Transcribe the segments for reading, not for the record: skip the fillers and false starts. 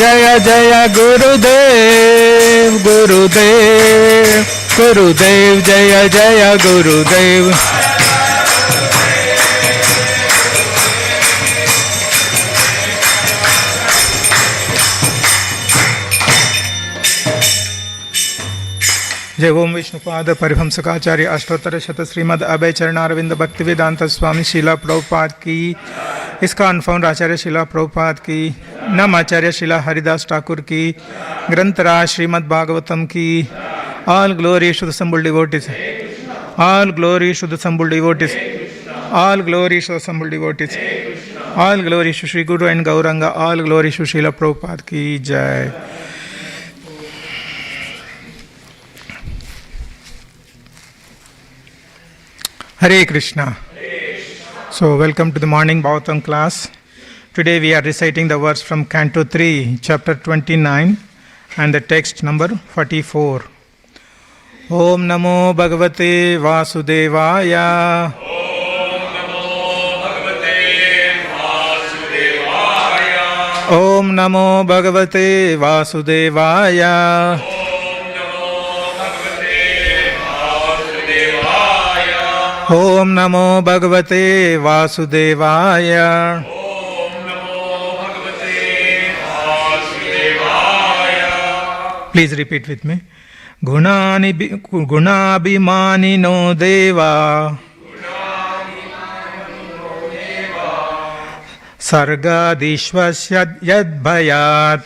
Jaya Jaya Gurudev, Gurudev, Gurudev, Jaya Jaya Gurudev. जय ओम विष्णुपाद परिहंसकाचार्य अष्टोत्तर शत श्रीमद अभय चरणारविंद भक्ति वेदांत स्वामी शीला प्रभुपाद की, इसका अनफाउंड आचार्य शीला प्रभुपाद की, नम आचार्य शीला हरिदास ठाकुर की, ग्रंथराज श्रीमद् भागवतम की. All glory to the assembled devotees, all glory to the assembled devotees, all glory to the assembled devotees, all glory to Shri Guru and Gauranga, all glory to Srila Prabhupada की जय. Hare Krishna. So, welcome to the morning Bhagavatam class. Today we are reciting the verse from Canto 3, chapter 29 and the text number 44. Om Namo Bhagavate Vasudevaya. Om Namo Bhagavate Vasudevaya. Om Namo Bhagavate Vasudevaya. Please repeat with me. Gunabhimani no deva Sargadishvasya yadbhayat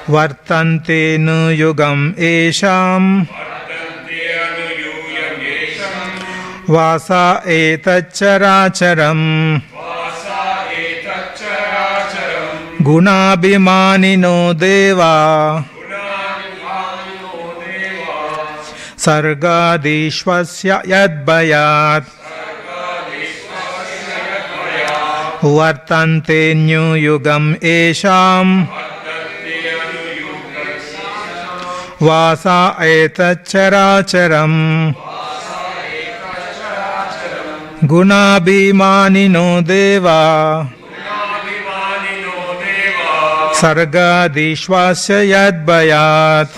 Vartante nu yugam esham Vasa etacharacharam Gunabhimani no deva Sargadishvasya yadbhayat Vartante nyu yugam esham Vasa etacharacharam Gunabhimani no deva Sargadishvasya yadbhayat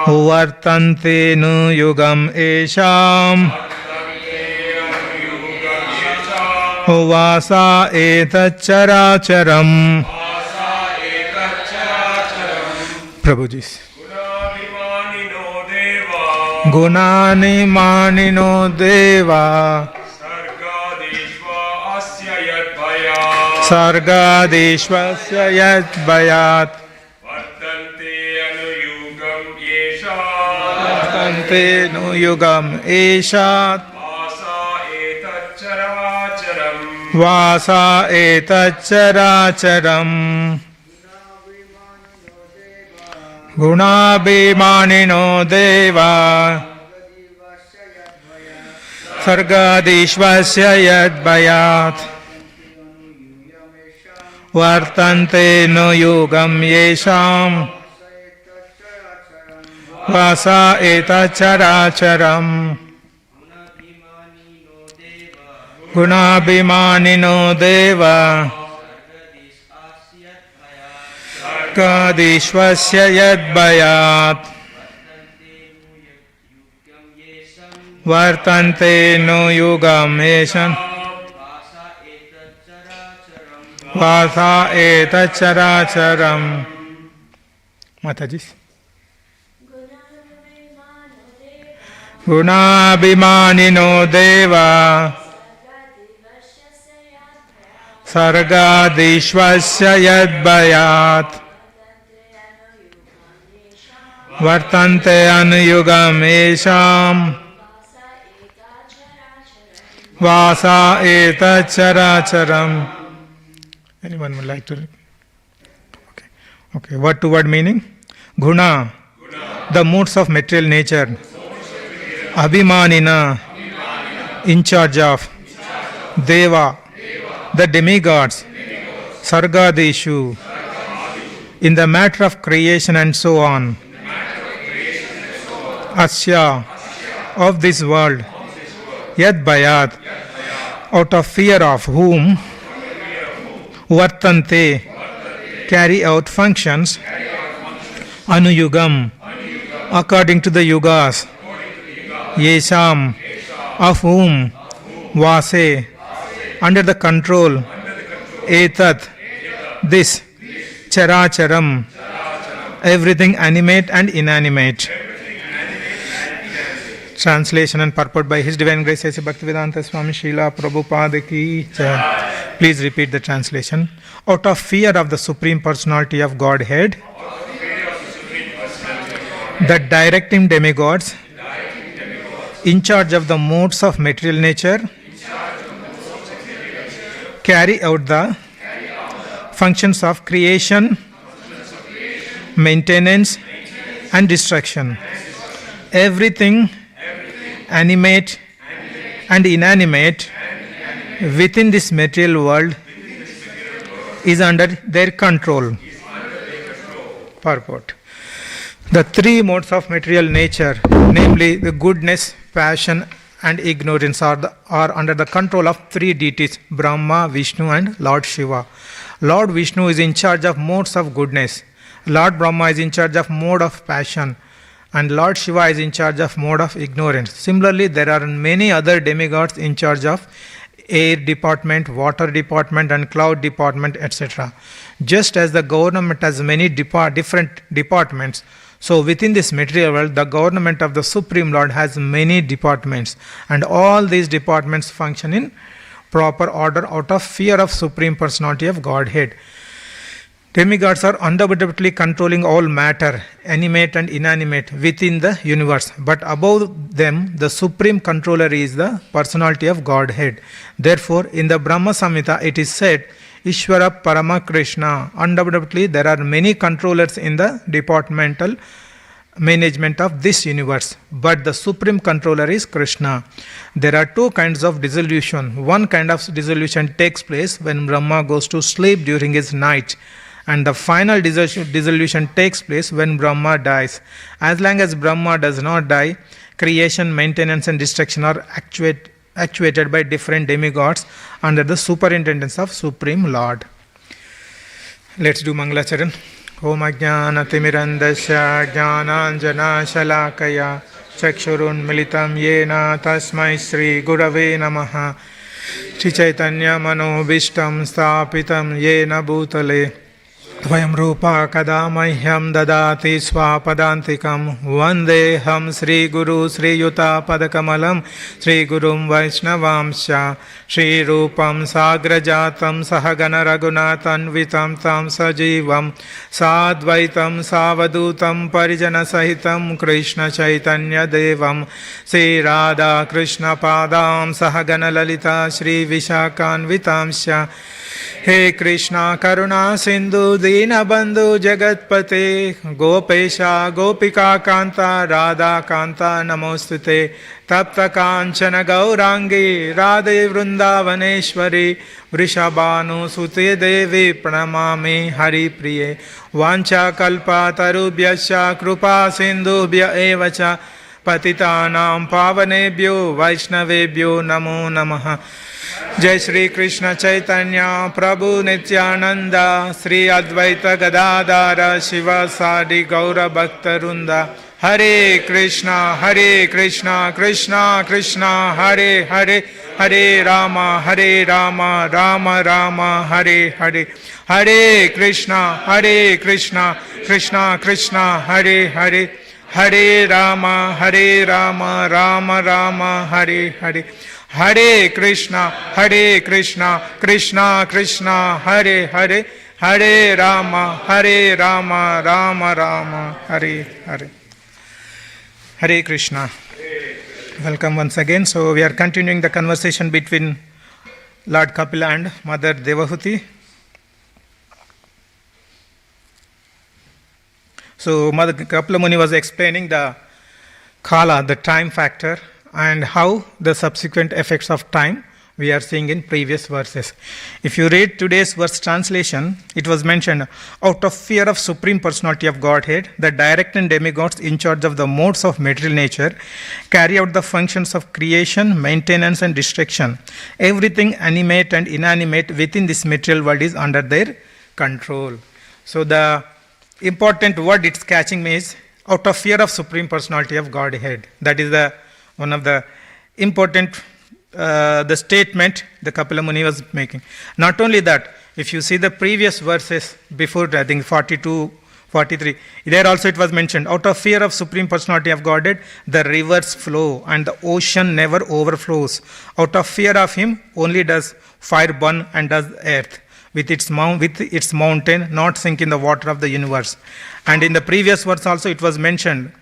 Vartante nu yugam esham Vasa etacharacharam. Prabhuji. Gunani mani no deva Sargadishvasya yadbhayat Vartante nu yugam eshat Vasa etacharacharam. Gunabhimani no deva Sargadishvasya yadbhayat Vartante no yugam yesham Vasa etacharacharam. Gunabhimani no deva Sargadishvasya yadbhayat Vartante no yugam esham Vasa etacharacharam. Mataji. Gunabhimani no deva Sargadishvasya yadbhayat Vartante anuyugam esham Vasa etacharacharam. Anyone would like to read? Okay. Word to word meaning? Guna, the moods of material nature. Abhimanina, in charge of. Deva, the demigods. Sargadishu, in the matter of creation and so on. Asya, of this world. Yad Bayat, out of fear of whom vartante, carry out functions, anuyugam, according to the yugas, yesham, of whom, vase, under the control, etat, this, characharam, everything animate and inanimate. Translation and purport by His Divine Grace A.C. Bhaktivedanta Swami Srila Prabhupada ki jai. Please repeat the translation. Out of fear of the Supreme Personality of Godhead, the directing demigods, in charge of the modes of material nature, carry out the functions of creation, maintenance, and destruction. Everything animate and inanimate within this material world is under their control. Purport. The three modes of material nature, namely the goodness, passion, and ignorance, are under the control of three deities, Brahma, Vishnu, and Lord Shiva. Lord Vishnu is in charge of modes of goodness. Lord Brahma is in charge of mode of passion. And Lord Shiva is in charge of mode of ignorance. Similarly, there are many other demigods in charge of air department, water department, and cloud department, etc. Just as the government has many different departments, so within this material world, the government of the Supreme Lord has many departments, and all these departments function in proper order out of fear of Supreme Personality of Godhead. Demigods are undoubtedly controlling all matter, animate and inanimate, within the universe. But above them, the supreme controller is the personality of Godhead. Therefore, in the Brahma Samhita, it is said, Ishvara Parama Krishna. Undoubtedly, there are many controllers in the departmental management of this universe, but the supreme controller is Krishna. There are two kinds of dissolution. One kind of dissolution takes place when Brahma goes to sleep during his night, and the final dissolution takes place when Brahma dies. As long as Brahma does not die, creation, maintenance, and destruction are actuated by different demigods under the superintendence of Supreme Lord. Let's do Mangalacharan. Om Ajnanatimirandasya Jnananjana Shalakaya Chakshurun Militam Yena Tasmai Sri Gurave Namaha Shri Chaitanya Manobishtam Sthapitam Yena Bhutale Vayam Rupa Kada Mahyam Dadati Swapadantikam Vandeham Sri Guru Sri Yuta Padakamalam Sri Gurum Vaishnavamsha Sri Rupam Sagrajatam Sahagana Raghunathan Vitam Tam Sajivam Sadvaitam Savadutam Parijana Sahitam Krishna Chaitanya Devam Sri Radha Krishna Padam Sahagana Lalita Sri Vishakan Vitamsha He Krishna Karuna Sindhu Dina Bandhu Jagatpate Gopesha Gopika Kanta Radha Kanta Namostute Tapta Kanchana Gaurangi Radhe Vrindavaneshwari Vrishabhanu Sute Devi Pranamami Hari Priye Vancha Kalpa Tarubhyasya Krupa Sindhubhya Evacha Patitanam Pavanebhyo Vaishnavebhyo Namo Namaha Jai Shri Krishna Chaitanya Prabhu Nityananda Sri Advaita Gadadara Shiva Sadi Gaura Bhaktarunda Hare Krishna Krishna Krishna Hare Hare Hare Rama Rama Rama Hare Hare Hare Krishna Krishna Krishna Hare Hare Hare Rama Rama Rama Hare Hare Hare Krishna Krishna Krishna Hare Hare Hare Rama Rama Rama Hare Hare Hare Krishna. Welcome once again. So we are continuing the conversation between Lord Kapila and Mother Devahuti. So Mother Kapila Muni was explaining the Kala, the time factor, and how the subsequent effects of time we are seeing in previous verses. If you read today's verse translation, it was mentioned, out of fear of Supreme Personality of Godhead, the direct and demigods in charge of the modes of material nature carry out the functions of creation, maintenance and destruction. Everything animate and inanimate within this material world is under their control. So the important word it's catching me is out of fear of Supreme Personality of Godhead. That is the one of the important the statement the Kapila Muni was making. Not only that, if you see the previous verses before, I think 42, 43, there also it was mentioned, out of fear of Supreme Personality of Godhead, the rivers flow and the ocean never overflows. Out of fear of him, only does fire burn and does earth. With its mountain not sink in the water of the universe. And in the previous verse also it was mentioned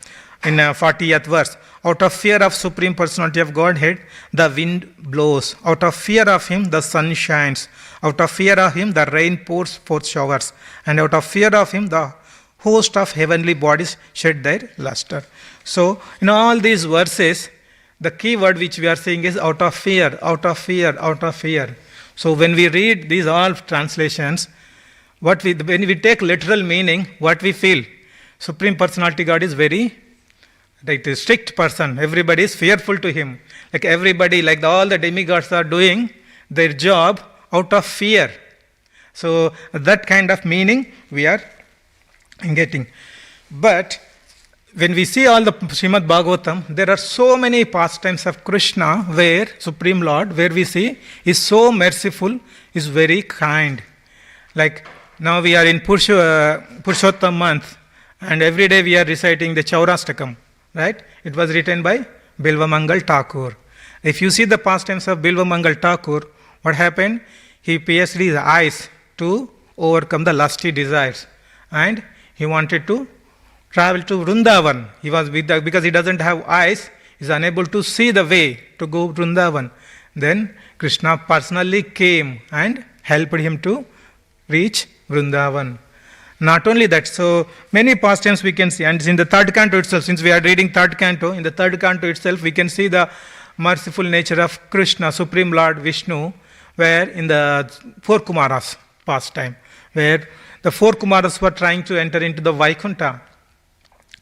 in 40th verse, out of fear of Supreme Personality of Godhead, the wind blows. Out of fear of him, the sun shines. Out of fear of him, the rain pours forth showers. And out of fear of him, the host of heavenly bodies shed their luster. So in all these verses, the key word which we are seeing is out of fear, out of fear, out of fear. So when we read these all translations, when we take literal meaning, what we feel, Supreme Personality God is very strict person. Everybody is fearful to him. Like everybody, like all the demigods are doing their job out of fear. So that kind of meaning we are getting. But when we see all the Srimad Bhagavatam, there are so many pastimes of Krishna where Supreme Lord, where we see is so merciful, is very kind. Like now we are in Purushottam month, and every day we are reciting the Chaurastakam, right? It was written by Bilvamangal Thakur. If you see the pastimes of Bilvamangal Thakur, what happened? He pierced his eyes to overcome the lusty desires, and he wanted to travel to Vrindavan. He was because he doesn't have eyes, he is unable to see the way to go to Vrindavan. Then Krishna personally came and helped him to reach Vrindavan. Not only that, so many pastimes we can see, and in the third canto itself, since we are reading third canto, in the third canto itself we can see the merciful nature of Krishna, Supreme Lord Vishnu, where in the four Kumaras pastime, where the four Kumaras were trying to enter into the Vaikuntha.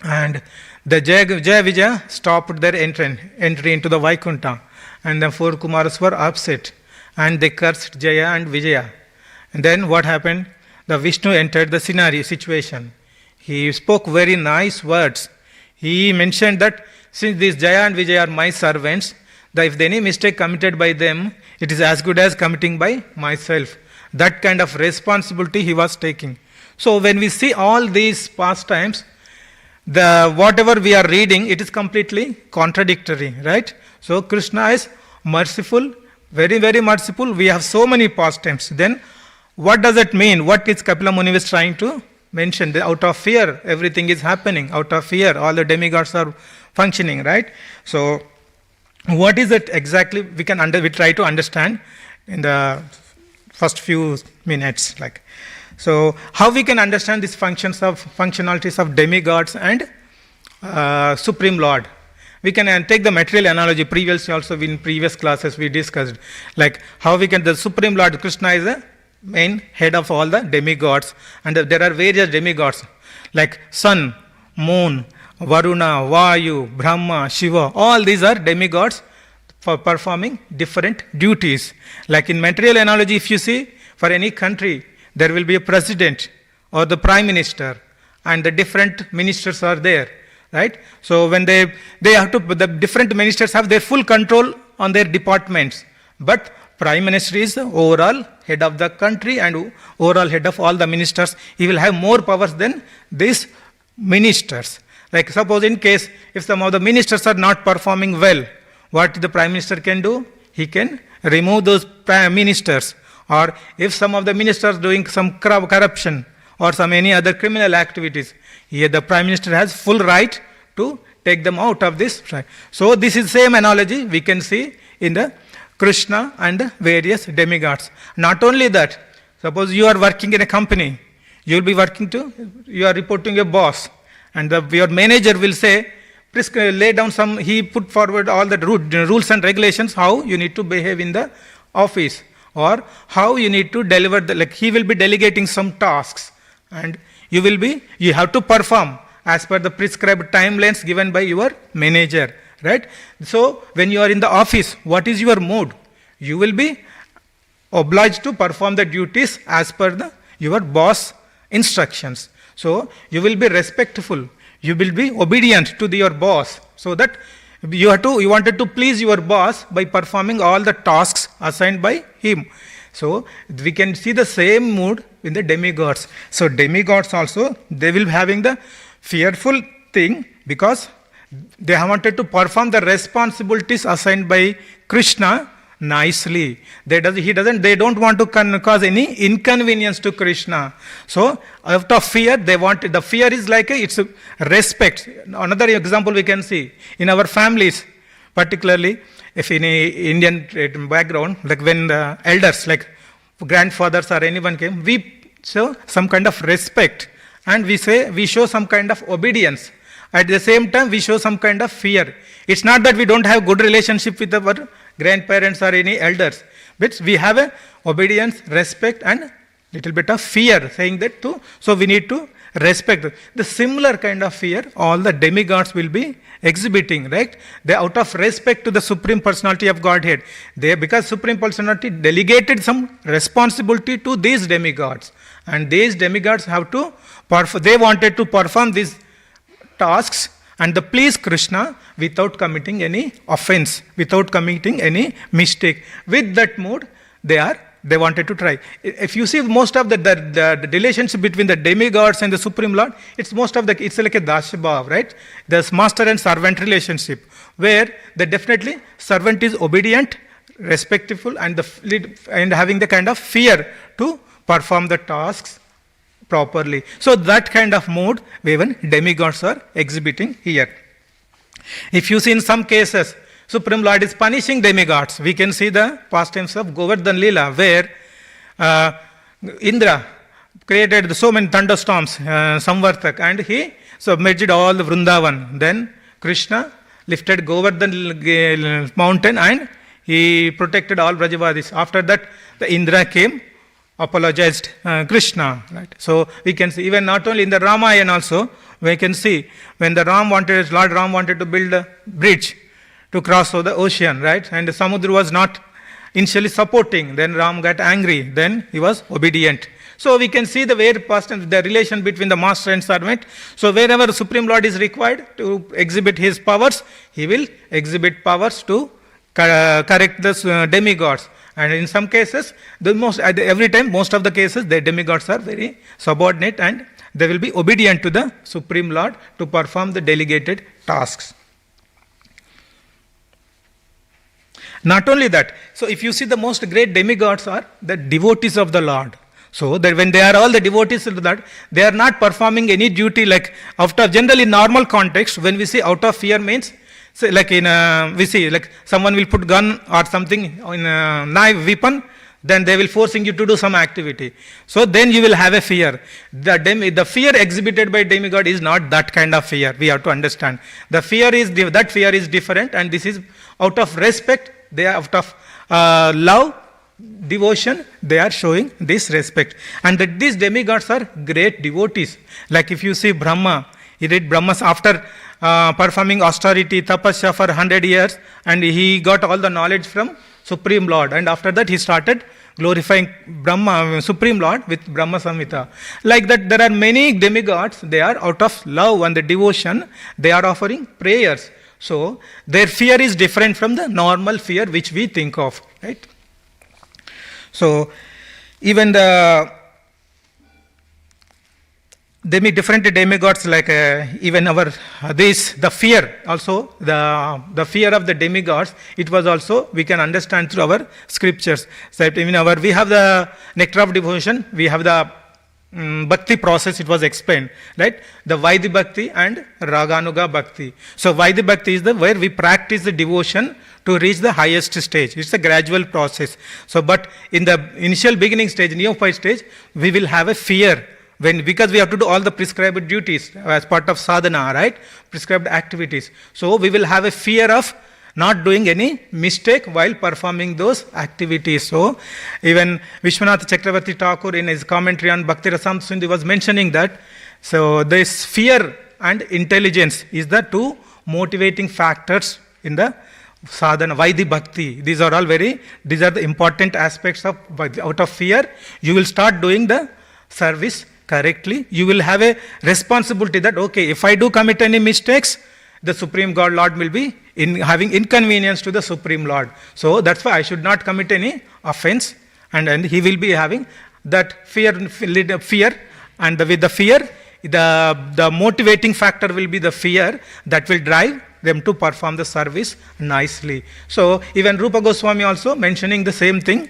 And the Jaya Vijaya stopped their entry into the Vaikuntha, and the four Kumaras were upset and they cursed Jaya and Vijaya. And then what happened? The Vishnu entered the situation. He spoke very nice words. He mentioned that since these Jaya and Vijaya are my servants, that if any mistake committed by them, it is as good as committing by myself. That kind of responsibility he was taking. So when we see all these pastimes, whatever we are reading, it is completely contradictory, right? So Krishna is merciful, very, very merciful. We have so many pastimes. Then what does it mean? What is Kapila Muni is trying to mention? Out of fear, everything is happening. Out of fear, all the demigods are functioning, right? So what is it exactly? We try to understand in the first few minutes, So how we can understand these functionalities of demigods and Supreme Lord? We can take the material analogy. Previously also in previous classes we discussed, how we can, the Supreme Lord Krishna is the main head of all the demigods, and there are various demigods like sun, moon, Varuna, Vayu, Brahma, Shiva. All these are demigods for performing different duties. Like in material analogy, if you see, for any country, there will be a president or the prime minister, and the different ministers are there, right? So when they have to, the different ministers have their full control on their departments, but prime minister is the overall head of the country and overall head of all the ministers. He will have more powers than these ministers. Like suppose in case if some of the ministers are not performing well, what the prime minister can do? He can remove those prime ministers. Or if some of the ministers doing some corruption or some any other criminal activities, here the prime minister has full right to take them out of this. So this is same analogy we can see in the Krishna and various demigods. Not only that, suppose you are working in a company, you will be you are reporting your boss, and your manager will say, please lay down he put forward all the rules and regulations, how you need to behave in the office, or how you need to deliver like he will be delegating some tasks, and you have to perform as per the prescribed timelines given by your manager, right? So when you are in the office, what is your mood? You will be obliged to perform the duties as per your boss instructions. So you will be respectful, you will be obedient to your boss, so that you wanted to please your boss by performing all the tasks assigned by him. So we can see the same mood in the demigods. So demigods also, they will be having the fearful thing, because they have wanted to perform the responsibilities assigned by Krishna nicely. They don't want to cause any inconvenience to Krishna. So out of fear, the fear is like it's a respect. Another example we can see in our families, particularly if in a Indian background, like when the elders, like grandfathers or anyone came, we show some kind of respect, and we show some kind of obedience. At the same time, we show some kind of fear. It's not that we don't have good relationship with our grandparents or any elders, but we have a obedience, respect, and little bit of fear, saying that too. So we need to respect. The similar kind of fear all the demigods will be exhibiting, right? They, out of respect to the Supreme Personality of Godhead, because Supreme Personality delegated some responsibility to these demigods, and these demigods they wanted to perform these tasks and the please Krishna without committing any offense, without committing any mistake. With that mood, they wanted to try. If you see most of the relationship between the demigods and the Supreme Lord, it's like a Dashabhav, right? There's master and servant relationship, where definitely servant is obedient, respectful, and having the kind of fear to perform the tasks properly. So that kind of mood even demigods are exhibiting here. If you see in some cases, Supreme Lord is punishing demigods. We can see the pastimes of Govardhan Leela, where Indra created so many thunderstorms, Samvartak, and he submerged all the Vrindavan. Then Krishna lifted Govardhan mountain and he protected all Brajavadis. After that, the Indra came, apologized Krishna, right? So we can see, even not only in the Ramayana also, we can see when Lord Ram wanted to build a bridge to cross over the ocean, right? And the Samudra was not initially supporting. Then Ram got angry. Then he was obedient. So we can see the relation between the master and servant. So wherever the Supreme Lord is required to exhibit his powers, he will exhibit powers to correct the demigods. And in some cases, every time, most of the cases, the demigods are very subordinate and they will be obedient to the Supreme Lord to perform the delegated tasks. Not only that, so if you see the most great demigods are the devotees of the Lord. So that when they are all the devotees of the Lord, they are not performing any duty like generally normal context, when we say out of fear means, so like we see like someone will put gun or something in a knife, weapon, then they will forcing you to do some activity. So then you will have a fear. The fear exhibited by demigod is not that kind of fear. We have to understand. That fear is different, and this is out of respect. They are out of love, devotion. They are showing this respect, and that these demigods are great devotees. Like if you see Brahma, he did Brahmas after performing austerity, tapasya for 100 years, and he got all the knowledge from Supreme Lord, and after that he started glorifying Brahma, Supreme Lord with Brahma Samhita. Like that, there are many demigods, they are out of love and the devotion, they are offering prayers. So their fear is different from the normal fear which we think of, right? So even the different demigods, like even the fear also, the fear of the demigods, it was also, we can understand through our scriptures. So even we have the nectar of devotion, we have the bhakti process, it was explained, right? The Vaidhi Bhakti and Raganuga Bhakti. So Vaidhi Bhakti is where we practice the devotion to reach the highest stage. It's a gradual process. So but in the initial beginning stage, neophyte stage, we will have a fear. Because we have to do all the prescribed duties as part of sadhana, right? Prescribed activities. So we will have a fear of not doing any mistake while performing those activities. So, even Vishwanath Chakravarti Thakur in his commentary on Bhakti Rasam Sindhu was mentioning that, so this fear and intelligence is the two motivating factors in the sadhana, Vaidhi Bhakti. These are the important aspects of, out of fear, you will start doing the service correctly. You will have a responsibility that, okay, if I do commit any mistakes, the Supreme God Lord will be having inconvenience to the Supreme Lord. So that's why I should not commit any offense, and he will be having that fear, and with the fear, the motivating factor will be the fear that will drive them to perform the service nicely. So even Rupa Goswami also mentioning the same thing,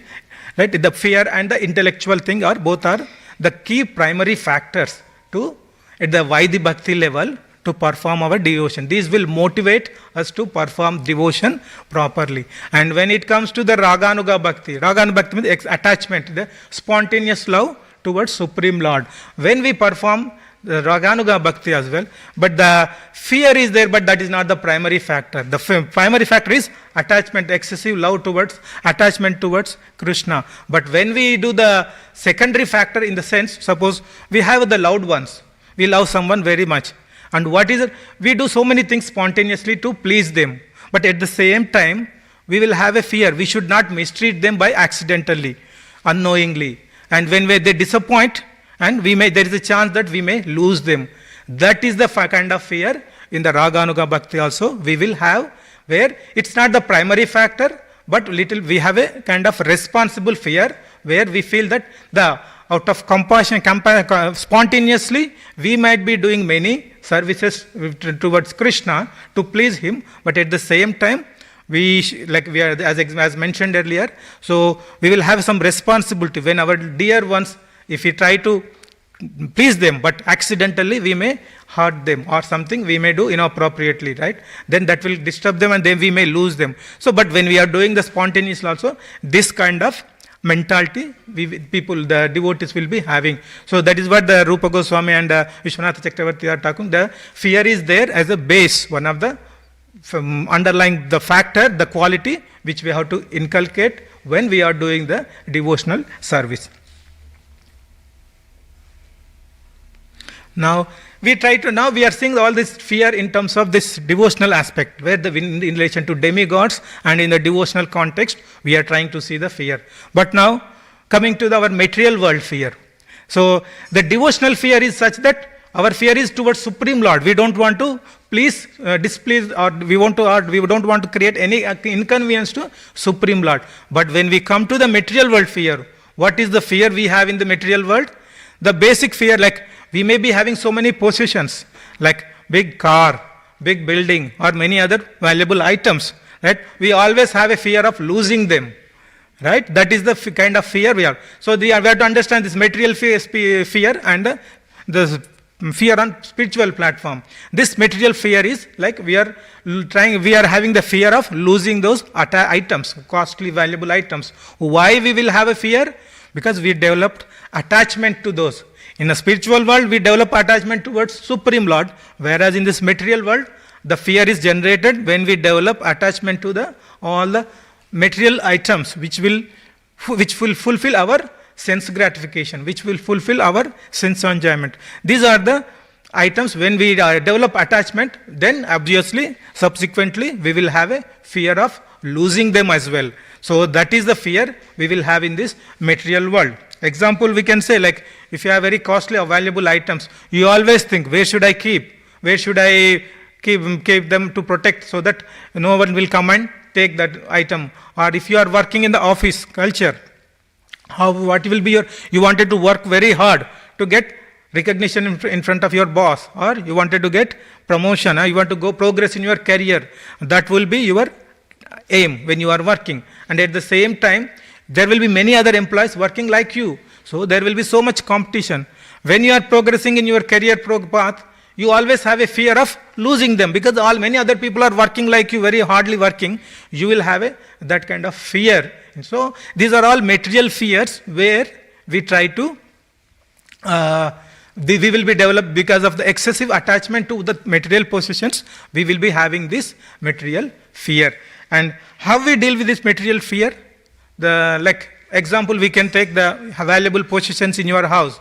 right? The fear and the intellectual thing both are the key primary factors at the Vaidhi Bhakti level to perform our devotion. These will motivate us to perform devotion properly. And when it comes to the Raganuga Bhakti means attachment, the spontaneous love towards Supreme Lord. When we perform the Raganuga Bhakti as well, but the fear is there, but that is not the primary factor. The primary factor is attachment, excessive love attachment towards Krishna. But when we do the secondary factor, in the sense, suppose we have the loved ones, we love someone very much, and what is it? We do so many things spontaneously to please them, but at the same time, we will have a fear. We should not mistreat them by accidentally, unknowingly. And when they disappoint, and there is a chance that we may lose them. That is the kind of fear in the Raganuga Bhakti also we will have, where it's not the primary factor, but we have a kind of responsible fear, where we feel that out of compassion, spontaneously, we might be doing many services towards Krishna to please him, but at the same time, we are, as mentioned earlier, so we will have some responsibility when our dear ones, if we try to please them, but accidentally we may hurt them, or something we may do inappropriately, right? Then that will disturb them, and then we may lose them. So, but when we are doing the spontaneous also, this kind of mentality the devotees will be having. So that is what the Rupa Goswami and Vishwanath Chakravarti are talking. The fear is there as a base, one of the underlying the factor, the quality which we have to inculcate when we are doing the devotional service. Now we are seeing all this fear in terms of this devotional aspect, where in relation to demigods and in the devotional context, we are trying to see the fear. But now coming to our material world fear. So the devotional fear is such that our fear is towards Supreme Lord. We don't want to displease, or we don't want to create any inconvenience to Supreme Lord. But when we come to the material world fear, what is the fear we have in the material world? The basic fear, like we may be having so many possessions, like big car, big building, or many other valuable items, right? We always have a fear of losing them, right? That is the kind of fear we have. So we have to understand this material fear and the fear on spiritual platform. This material fear is like we are having the fear of losing those items, costly, valuable items. Why we will have a fear? Because we developed attachment to those. In the spiritual world, we develop attachment towards Supreme Lord, whereas in this material world, the fear is generated when we develop attachment to all the material items which will fulfill our sense gratification, which will fulfill our sense enjoyment. These are the items when we develop attachment, then obviously, subsequently, we will have a fear of losing them as well. So that is the fear we will have in this material world. Example, we can say, like if you have very costly or valuable items, you always think, where should I keep? Where should I keep them to protect so that no one will come and take that item? Or if you are working in the office culture, what will be you wanted to work very hard to get recognition in front of your boss, or you wanted to get promotion, or you want to go progress in your career. That will be your aim when you are working. And at the same time, there will be many other employees working like you. So there will be so much competition. When you are progressing in your career path, you always have a fear of losing them, because many other people are working like you, very hardly working. You will have that kind of fear. And so these are all material fears where we try to, we will be developed because of the excessive attachment to the material possessions. We will be having this material fear. And how we deal with this material fear? Like example, we can take the valuable possessions in your house.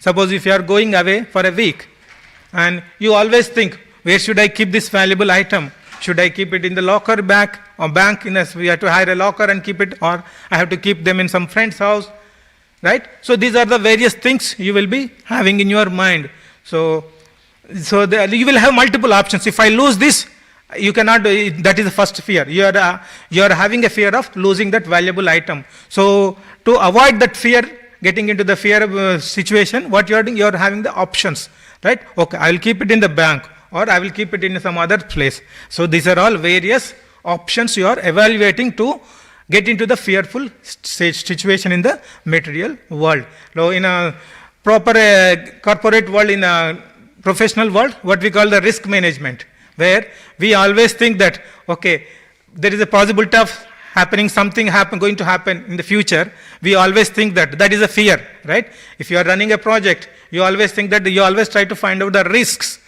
Suppose if you are going away for a week, and you always think, where should I keep this valuable item? Should I keep it in the locker bag or bank? We have to hire a locker and keep it, or I have to keep them in some friend's house, right? So these are the various things you will be having in your mind. So you will have multiple options. If I lose this, you cannot. That is the first fear. You are having a fear of losing that valuable item. So to avoid that fear, getting into the fear situation, what you are doing, you are having the options, right? Okay, I will keep it in the bank, or I will keep it in some other place. So these are all various options you are evaluating to get into the fearful situation in the material world. Now in a proper corporate world, in a professional world, what we call the risk management, where we always think that, okay, there is a possibility of going to happen in the future. We always think that is a fear, right? If you are running a project, you always think that, you always try to find out the risks.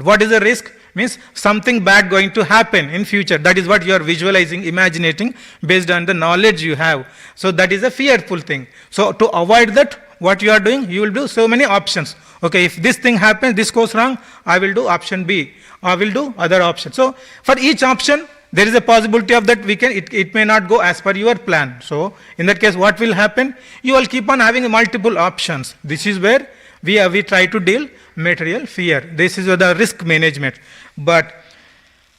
What is the risk? Means something bad going to happen in future. That is what you are visualizing, imagining based on the knowledge you have. So that is a fearful thing. So to avoid that, what you are doing, you will do so many options. Okay, if this thing happens, this goes wrong, I will do option B. I will do other option. So for each option, there is a possibility of that it may not go as per your plan. So in that case, what will happen? You will keep on having multiple options. This is where we try to deal material fear. This is the risk management. But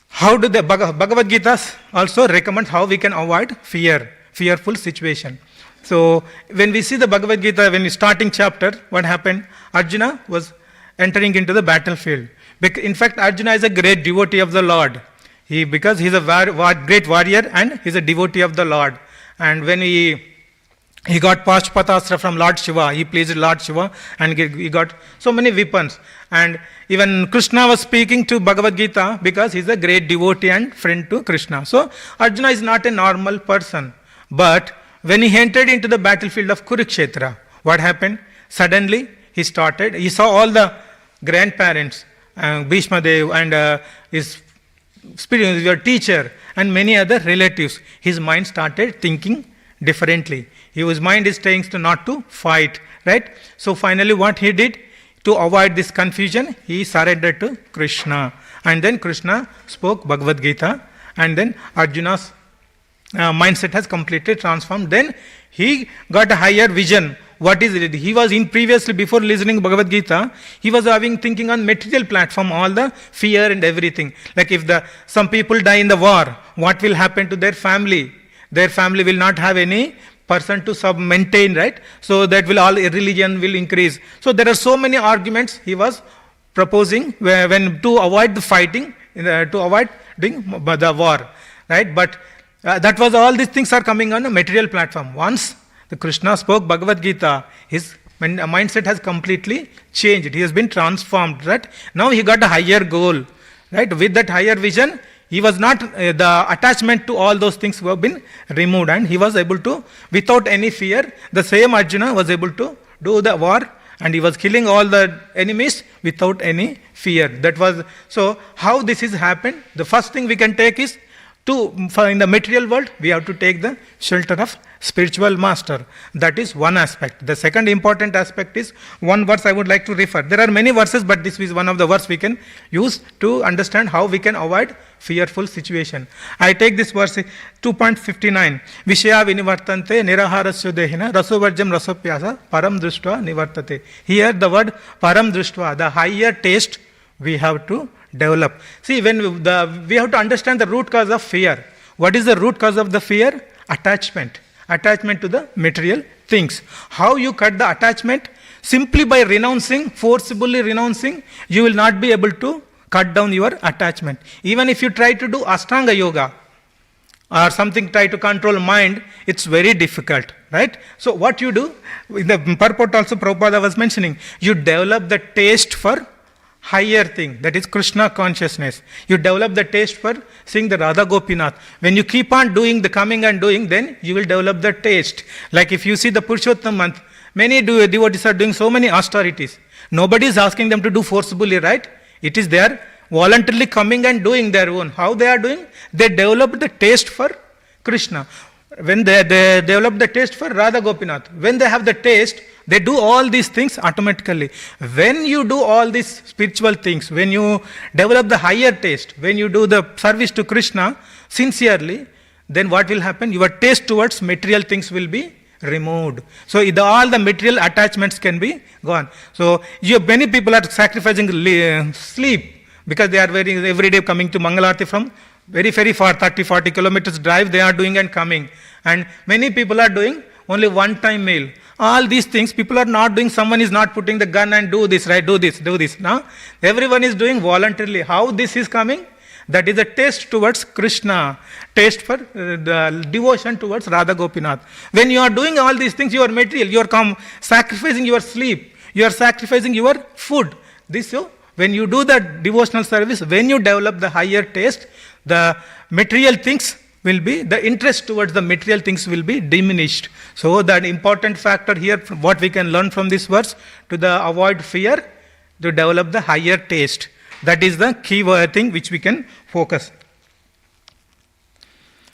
how do the Bhagavad Gita also recommends how we can avoid fearful situation? So when we see the Bhagavad Gita, when we starting chapter, what happened? Arjuna was entering into the battlefield. In fact, Arjuna is a great devotee of the Lord. Because he's a great warrior and he's a devotee of the Lord. And when he got Pashpatastra from Lord Shiva, he pleased Lord Shiva, and he got so many weapons. And even Krishna was speaking to Bhagavad Gita because he's a great devotee and friend to Krishna. So Arjuna is not a normal person. But when he entered into the battlefield of Kurukshetra, what happened? Suddenly he saw all the grandparents, Bhishma Dev and his your teacher and many other relatives. His mind started thinking differently. His mind is saying not to fight, right? So finally what he did, to avoid this confusion, he surrendered to Krishna. And then Krishna spoke Bhagavad Gita, and then Arjuna's mindset has completely transformed. Then he got a higher vision. What is it? He was previously, before listening Bhagavad Gita, he was thinking on material platform, all the fear and everything. Like if some people die in the war, what will happen to their family? Their family will not have any person to maintain, right? So that religion will increase. So there are so many arguments he was proposing when to avoid the fighting, to avoid doing the war, right? But that was all these things are coming on a material platform. Once the Krishna spoke Bhagavad Gita, his mindset has completely changed. He has been transformed, right? Now he got a higher goal, right? With that higher vision, he was not, the attachment to all those things have been removed, and he was able to, without any fear, the same Arjuna was able to do the war, and he was killing all the enemies without any fear. So how this has happened? The first thing we can take is, in the material world, we have to take the shelter of spiritual master. That is one aspect. The second important aspect is one verse I would like to refer. There are many verses, but this is one of the verses we can use to understand how we can avoid fearful situation. I take this verse 2.59. Vishaya vinivartante niraharasya dehina rasovarjam rasopyasa param drishtva nivartate. Here the word param drishtva, the higher taste we have to develop. See, when we have to understand the root cause of fear. What is the root cause of the fear? Attachment to the material things. How you cut the attachment? Simply by forcibly renouncing, you will not be able to cut down your attachment. Even if you try to do Ashtanga yoga or something, try to control mind, it's very difficult, right? So what you do, in the purport also Prabhupada was mentioning, you develop the taste for higher thing, that is Krishna consciousness. You develop the taste for seeing the Radha Gopinath. When you keep on doing the coming and doing, then you will develop the taste. Like if you see the Purushottam month, many devotees are doing so many austerities. Nobody is asking them to do forcibly, right? It is their voluntarily coming and doing their own. How they are doing? They developed the taste for Krishna. When they develop the taste for Radha Gopinath, when they have the taste, they do all these things automatically. When you do all these spiritual things, when you develop the higher taste, when you do the service to Krishna sincerely, then what will happen? Your taste towards material things will be removed. So all the material attachments can be gone. So many people are sacrificing sleep because they are every day coming to Mangalarti from very far, 30-40 kilometers drive they are doing and coming. And many people are doing only one-time meal. All these things people are not doing. Someone is not putting the gun and do this, right? Do this. Now everyone is doing voluntarily. How this is coming? That is a taste towards Krishna, taste for the devotion towards Radha Gopinath. When you are doing all these things, you are material, you are sacrificing your sleep, you are sacrificing your food. When you do the devotional service, when you develop the higher taste, the material things will be, the interest towards the material things will be diminished. So that important factor here, what we can learn from this verse, to avoid fear, to develop the higher taste. That is the key thing which we can focus.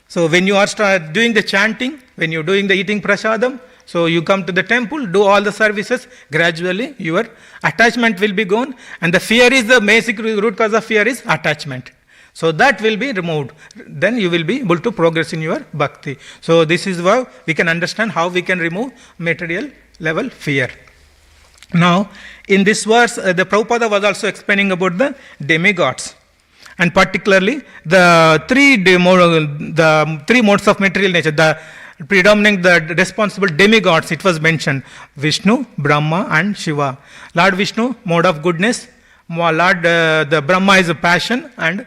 So when you are doing the chanting, when you are doing the eating prasadam, so you come to the temple, do all the services, gradually your attachment will be gone, and the fear is the basic root cause of fear is attachment. So that will be removed. Then you will be able to progress in your bhakti. So this is how we can understand how we can remove material level fear. Now, in this verse, the Prabhupada was also explaining about the demigods, and particularly the three modes of material nature, the predominant, the responsible demigods, it was mentioned, Vishnu, Brahma and Shiva. Lord Vishnu, mode of goodness, the Brahma is a passion, and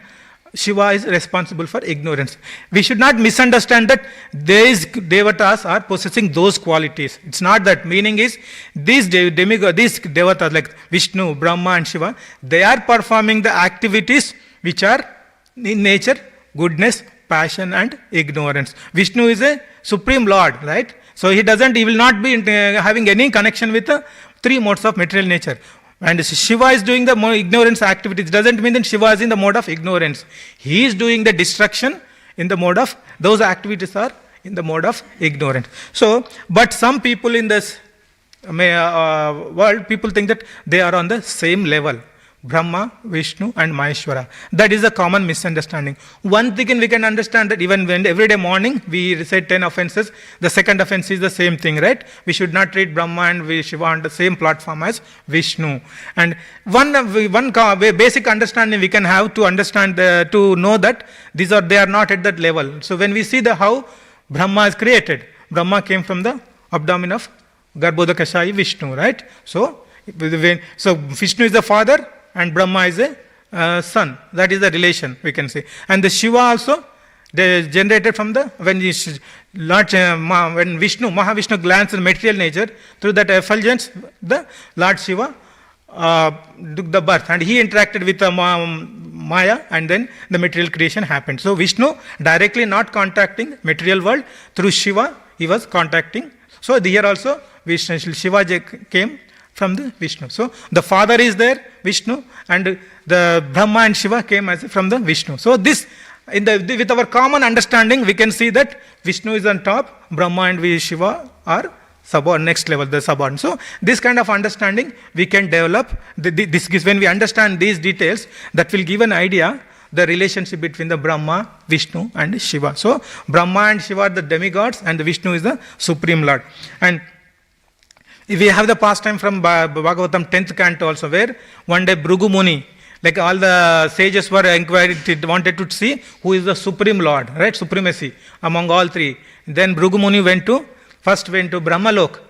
Shiva is responsible for ignorance. We should not misunderstand that these devatas are possessing those qualities. It's not that. Meaning is, these devatas like Vishnu, Brahma and Shiva, they are performing the activities which are in nature, goodness, passion and ignorance. Vishnu is a supreme Lord, right? So he will not be having any connection with the three modes of material nature. And Shiva is doing the ignorance activities. Doesn't mean that Shiva is in the mode of ignorance. He is doing the destruction in the mode of, those activities are in the mode of ignorance. So, but some people in this world, people think that they are on the same level. Brahma, Vishnu and Maheshwara. That is a common misunderstanding. One thing we can understand that even when every day morning we recite 10 offenses, the second offense is the same thing, right? We should not treat Brahma and Shiva on the same platform as Vishnu. And one basic understanding we can have to understand, to know that they are not at that level. So when we see how Brahma is created, Brahma came from the abdomen of Garbhodakashayi Vishnu, right? So Vishnu is the father, and Brahma is a son. That is the relation we can say. And the Shiva also, they generated from when Vishnu, Mahavishnu glanced in material nature, through that effulgence, the Lord Shiva took the birth, and he interacted with Maya, and then the material creation happened. So Vishnu directly not contacting material world, through Shiva he was contacting. So here also Shiva came from the Vishnu. So the father is there, Vishnu, and the Brahma and Shiva came from the Vishnu. So this, with our common understanding, we can see that Vishnu is on top, Brahma and Shiva are next level, the subordinate. So this kind of understanding we can develop. When we understand these details, that will give an idea the relationship between the Brahma, Vishnu and Shiva. So Brahma and Shiva are the demigods, and the Vishnu is the Supreme Lord. And we have the pastime from Bhagavatam 10th canto also, where one day Bhrigu Muni, like all the sages were wanted to see who is the Supreme Lord, right? Supremacy among all three. Then Bhrigu Muni first went to Brahmalok,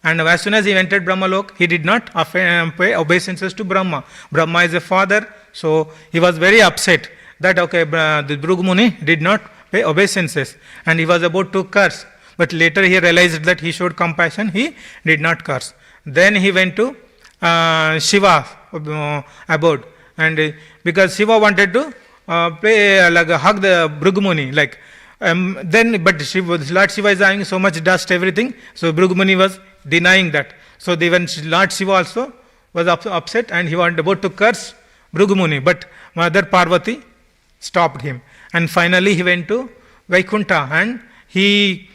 and as soon as he entered Brahmalok, he did not pay obeisances to Brahma. Brahma is a father, so he was very upset that the Bhrigu Muni did not pay obeisances, and he was about to curse. But later he realized that he showed compassion, he did not curse. Then he went to Shiva abode, and because Shiva wanted to hug the Bhrigu Muni, but Lord Shiva is having so much dust, everything, so Bhrigu Muni was denying that. So even Lord Shiva also was upset, and he was about to curse Bhrigu Muni. But Mother Parvati stopped him. And finally he went to Vaikuntha, and the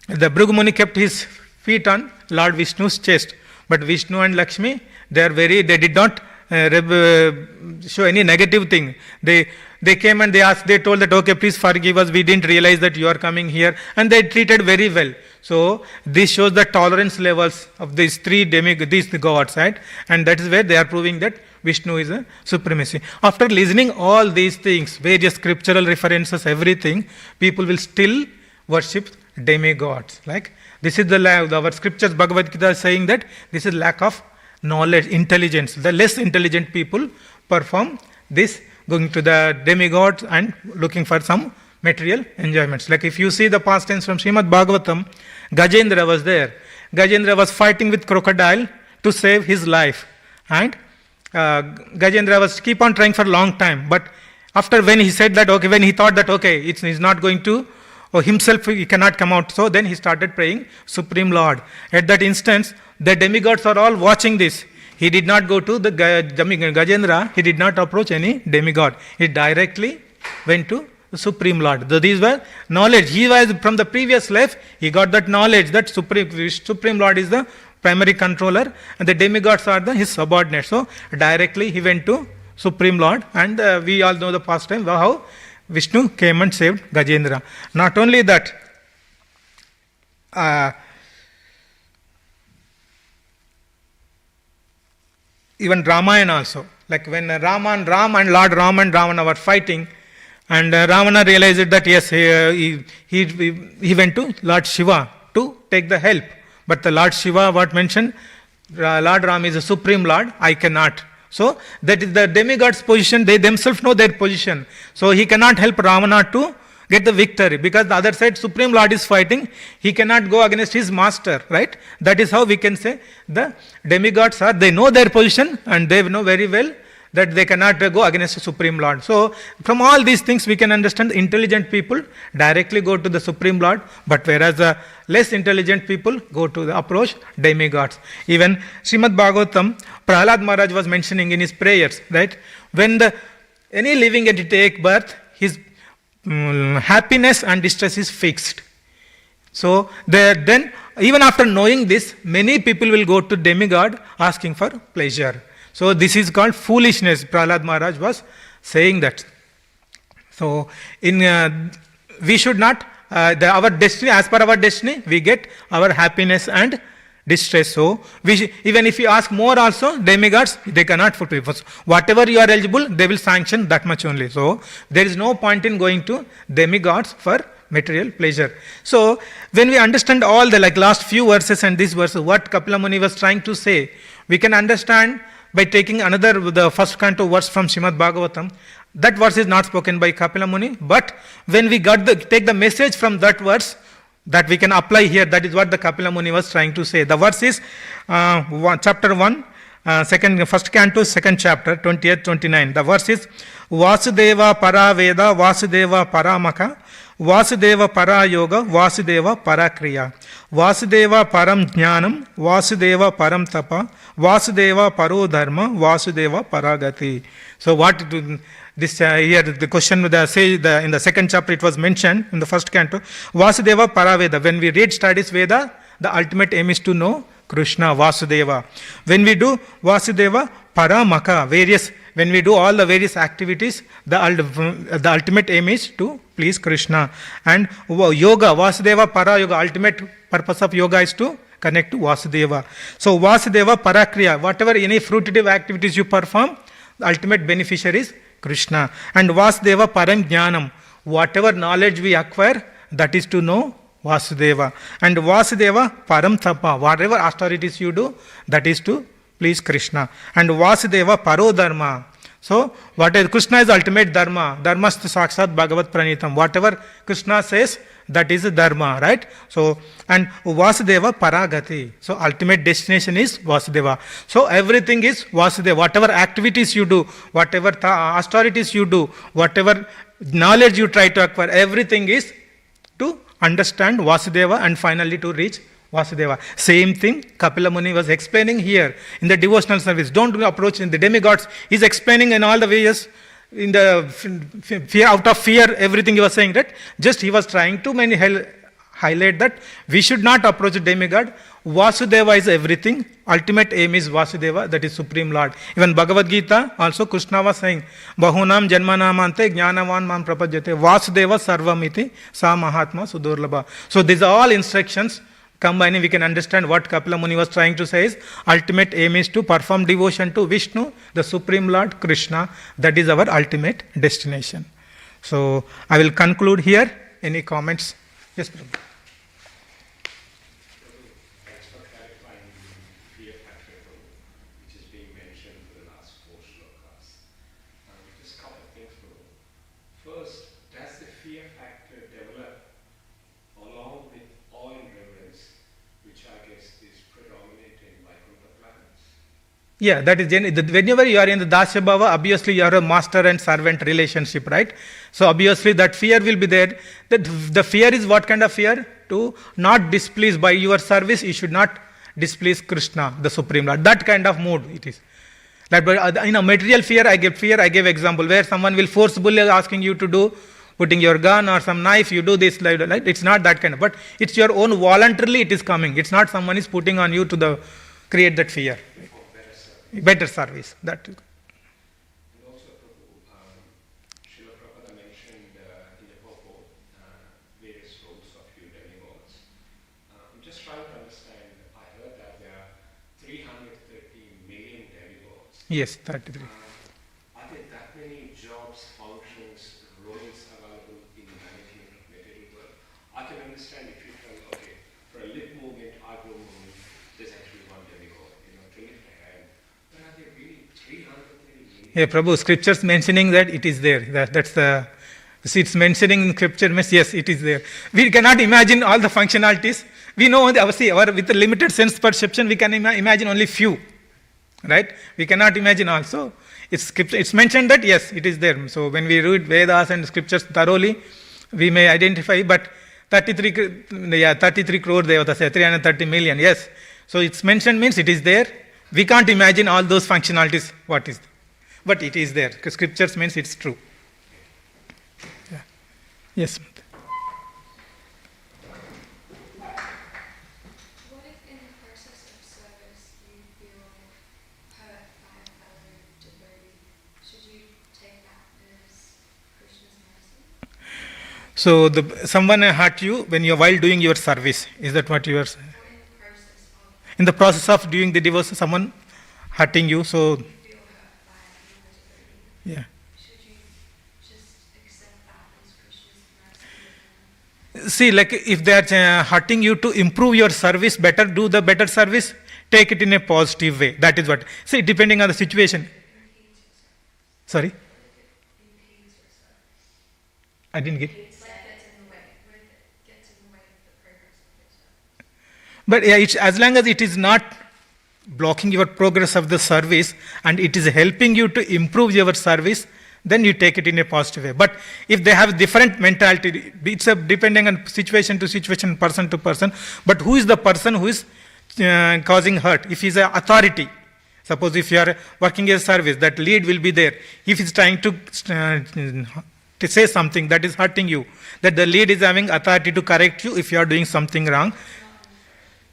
Bhrigu Muni kept his feet on Lord Vishnu's chest. But Vishnu and Lakshmi, they did not show any negative thing. They came and they told that, okay, please forgive us, we didn't realize that you are coming here. And they treated very well. So this shows the tolerance levels of these these gods, right? And that is where they are proving that Vishnu is a supremacy. After listening all these things, various scriptural references, everything, people will still worship demigods. Like this is our scriptures, Bhagavad Gita is saying that this is lack of knowledge, intelligence. The less intelligent people perform this, going to the demigods and looking for some material enjoyments. Like if you see the past tense from Srimad Bhagavatam, Gajendra was there. Gajendra was fighting with crocodile to save his life. And Gajendra was keep on trying for a long time. But after when he said that, okay, when he thought that, okay, he's not going to, or himself he cannot come out. So then he started praying Supreme Lord. At that instance, the demigods are all watching this. He did not go to the Gajendra, he did not approach any demigod. He directly went to the Supreme Lord. So these were knowledge. He was from the previous life, he got that knowledge that Supreme Lord is the primary controller and the demigods are his subordinates. So directly he went to Supreme Lord, and we all know the past time how Vishnu came and saved Gajendra. Not only that, even Ramayana also. Like when Ram and Lord Ram and Ravana were fighting, and Ravana realized that yes, he went to Lord Shiva to take the help. But the Lord Shiva, what mentioned, Lord Ram is a supreme Lord, I cannot. So that is the demigod's position, they themselves know their position. So he cannot help Ravana to get the victory, because the other side Supreme Lord is fighting, he cannot go against his master, right? That is how we can say the demigods they know their position and they know very well that they cannot go against the Supreme Lord. So from all these things we can understand the intelligent people directly go to the Supreme Lord, but whereas the less intelligent people go to the approach demigods. Even Srimad Bhagavatam, Prahlad Maharaj was mentioning in his prayers, right? When any living entity take birth, his happiness and distress is fixed. So then even after knowing this, many people will go to demigod asking for pleasure. So this is called foolishness. Prahlad Maharaj was saying that. So we should not our destiny, as per our destiny, we get our happiness and distress. So even if you ask more also, demigods, they cannot fulfill. Whatever you are eligible, they will sanction that much only. So there is no point in going to demigods for material pleasure. So when we understand all the last few verses and this verse, what Kapila Muni was trying to say, we can understand by taking the first canto verse from Srimad Bhagavatam. That verse is not spoken by Kapila Muni, but when we take the message from that verse, that we can apply here, that is what the Kapila Muni was trying to say. The verse is chapter 1, first canto, second chapter, 28, 29. The verse is Vasudeva para Veda, Vasudeva para Maka, Vasudeva para Yoga, Vasudeva para Kriya, Vasudeva param Jnanam, Vasudeva param Tapa, Vasudeva paro Dharma, Vasudeva paragati. So what this here the question in the second chapter it was mentioned in the first canto, Vasudeva Paraveda. When we read studies Veda, the ultimate aim is to know Krishna, Vasudeva. When we do Vasudeva Paramaka, when we do all the various activities, the ultimate aim is to please Krishna. And yoga, Vasudeva Para Yoga, ultimate purpose of yoga is to connect to Vasudeva. So Vasudeva Parakriya, whatever any fruitive activities you perform, the ultimate beneficiary is Krishna. And Vasudeva Param Jnanam, whatever knowledge we acquire, that is to know Vasudeva. And Vasudeva Param Tapa, whatever austerities you do, that is to please Krishna. And Vasudeva Paro Dharma. So, Krishna is ultimate Dharma. Dharmastu Sakshat Bhagavat Pranitam. Whatever Krishna says, that is Dharma, right? So, and Vasudeva Paragati. So, ultimate destination is Vasudeva. So, everything is Vasudeva. Whatever activities you do, whatever austerities you do, whatever knowledge you try to acquire, everything is to understand Vasudeva and finally to reach Vasudeva. Same thing Kapila Muni was explaining here in the devotional service. Don't approach in the demigods. He is explaining in all the various in the fear, out of fear, everything he was saying, that just he was trying to highlight that we should not approach a demigod. Vasudeva is everything. Ultimate aim is Vasudeva, that is Supreme Lord. Even Bhagavad Gita, also Krishna was saying, Bahunam Janmanamante Jnanavan Mam Prapajyate Vasudeva Sarvamiti Sa Mahatma Sudurlabha. So these are all instructions. Combining, we can understand what Kapila Muni was trying to say is ultimate aim is to perform devotion to Vishnu, the Supreme Lord Krishna. That is our ultimate destination. So I will conclude here. Any comments? Yes, Prabhu. Thanks for clarifying the fear factor which is being mentioned for the last 4 shlokas. Just a couple of things, Prabhu. First, does the fear factor develop along with awe and reverence, which I guess is predominant in Vaikuntha planets? Yeah, that is whenever you are in the Dasya Bhava, obviously you are a master and servant relationship, right? So obviously that fear will be there. That the fear is what kind of fear? To not displease by your service, you should not displease Krishna, the Supreme Lord. That kind of mood it is. That in a material fear, I gave example where someone will forcibly asking you to do, putting your gun or some knife, you do this, like it's not that kind of, but it's your own voluntarily it is coming. It's not someone is putting on you to create that fear. Better service. That. And also, Prabhu, Srila Prabhupada mentioned in the purport various roles of you demigods. I'm just trying to understand, I heard that there are 330 million demigods. Yes, 33. Are there that many jobs, functions, roles available in the management of material world? I can understand if you tell, okay, for a lip movement, eyebrow movement, there's actually one demigod, to lift a hand. But are there really 330 million? Yeah, Prabhu, scriptures mentioning that it is there. That's the. See, it's mentioning in scripture means yes, it is there. We cannot imagine all the functionalities. We know, obviously, with the limited sense perception, we can imagine only few. Right? We cannot imagine also. It's mentioned that yes, it is there. So when we read Vedas and scriptures thoroughly, we may identify, but 33 crore devatas, 330 million, yes. So it's mentioned means it is there. We can't imagine all those functionalities, what is there. But it is there. Scriptures means it's true. Yeah. Yes. What if in the process of service you feel hurt by a fellow devotee? Should you take that as Krishna's mercy? So someone hurt you while doing your service. Is that what you are saying? Or in the process of In the process of doing the devotion, someone hurting you, so you feel hurt by another devotee? yeah. Should you just accept that as Krishna's mercy? See, like if they are hurting you to improve your service, do the better service, take it in a positive way. That is what. See, depending on the situation. Impedes your service. Sorry, Impedes your service. I didn't get. It's like gets in the way. What if it gets in the way of the progress of your service? But yeah, it's, as long as it is not blocking your progress of the service and it is helping you to improve your service, then you take it in a positive way. But if they have different mentality, it's depending on situation to situation, person to person. But who is the person who is causing hurt? If he's an authority, suppose if you are working as a service, that lead will be there. If he's trying to say something that is hurting you, that the lead is having authority to correct you if you are doing something wrong.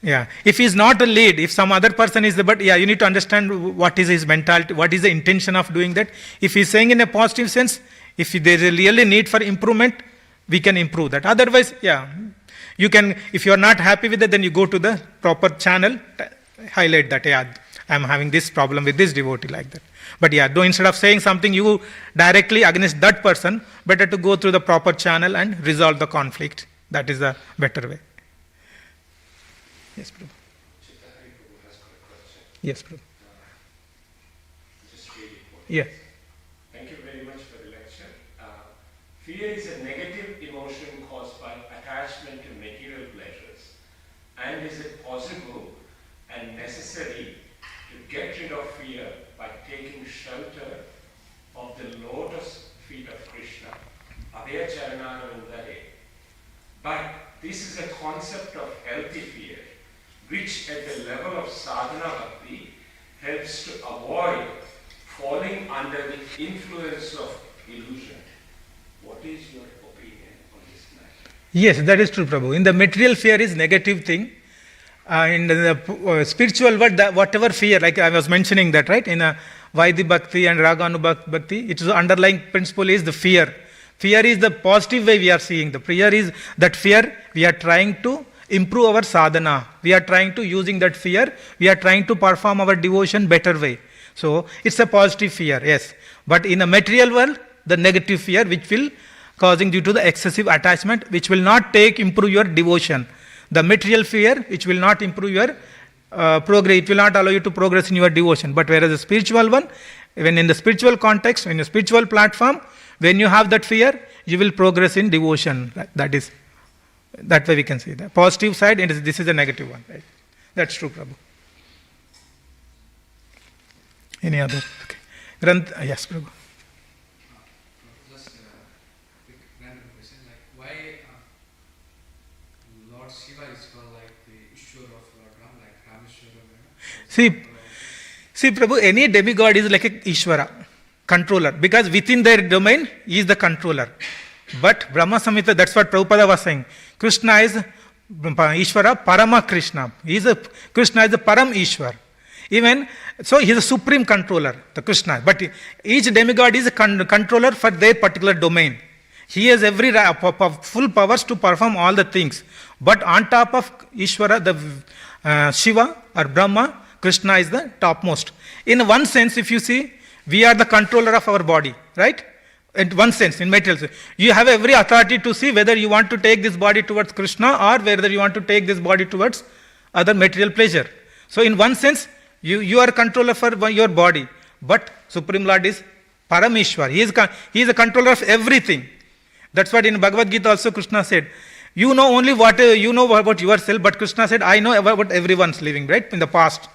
Yeah. If he's not a lead, if some other person is there, but yeah, you need to understand what is his mentality, what is the intention of doing that. If he's saying in a positive sense, if there is a really need for improvement, we can improve that. Otherwise, yeah, you can, if you are not happy with it, then you go to the proper channel, highlight that, yeah, I'm having this problem with this devotee, like that. But yeah, though instead of saying something you directly against that person, better to go through the proper channel and resolve the conflict. That is the better way. Yes, Prabhu. Chittahari Prabhu has got a question. Yes, Prabhu. Just read it for Yeah. Thank you very much for the lecture. Fear is a negative emotion caused by attachment to material pleasures. And is it possible and necessary to get rid of fear by taking shelter of the lotus feet of Krishna? Abhaya Charanarvindare. But this is a concept of healthy fear, which at the level of sadhana bhakti helps to avoid falling under the influence of illusioned. What is your opinion on this matter? Yes, that is true, Prabhu. In the material fear is negative thing. In the spiritual world, whatever fear, like I was mentioning that, right? In Vaidhi Bhakti and Raganubhakti Bhakti, its underlying principle is the fear. Fear is the positive way we are seeing. The fear is that fear, we are trying to improve our sadhana. We are trying to, using that fear, we are trying to perform our devotion better way. So, it's a positive fear, yes. But in a material world, the negative fear, which will causing due to the excessive attachment, which will not improve your devotion. The material fear, which will not improve your progress, it will not allow you to progress in your devotion. But whereas the spiritual one, when in the spiritual context, in a spiritual platform, when you have that fear, you will progress in devotion. That is, that way we can see the positive side, and this is the negative one. Right? That's true, Prabhu. Any other? Okay. Yes, Prabhu. Just quick random question, like why Lord Shiva is called like the Ishwar of Lord Ram, like Rameshwara? See, Prabhu, any demigod is like a Ishvara, controller, because within their domain, he is the controller. But Brahma Samhita, that's what Prabhupada was saying. Krishna is Ishvara, Parama Krishna. Krishna is the Param Ishwar. Even, so he is a supreme controller, the Krishna. But each demigod is a controller for their particular domain. He has every full powers to perform all the things. But on top of Ishvara, the Shiva or Brahma, Krishna is the topmost. In one sense, if you see, we are the controller of our body, right? In one sense, in material sense. You have every authority to see whether you want to take this body towards Krishna or whether you want to take this body towards other material pleasure. So in one sense, you are controller for your body. But Supreme Lord is Parameshwar. He is a controller of everything. That's what in Bhagavad Gita also Krishna said. You know only what you know about yourself, but Krishna said, I know about everyone's living, right? In the past.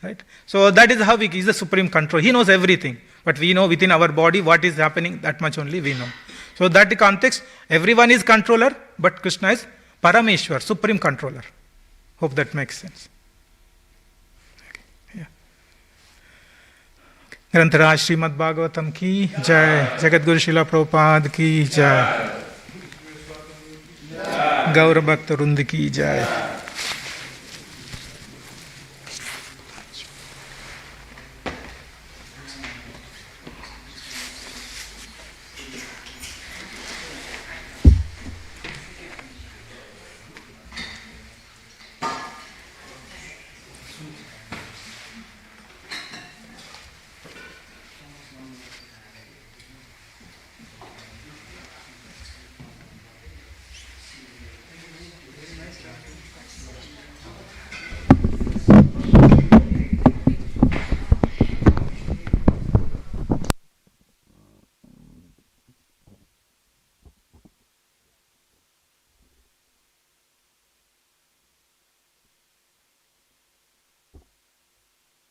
Right? So that is how he is the supreme control. He knows everything. But we know within our body what is happening, that much only we know. So that context, everyone is controller, but Krishna is Parameshwar, supreme controller. Hope that makes sense. Okay. Yeah. ग्रंथराज Srimad Bhagavatam की जय, जगतगुरु श्रीला प्रभुपाद की जय, गौर भक्त वृंद की जय.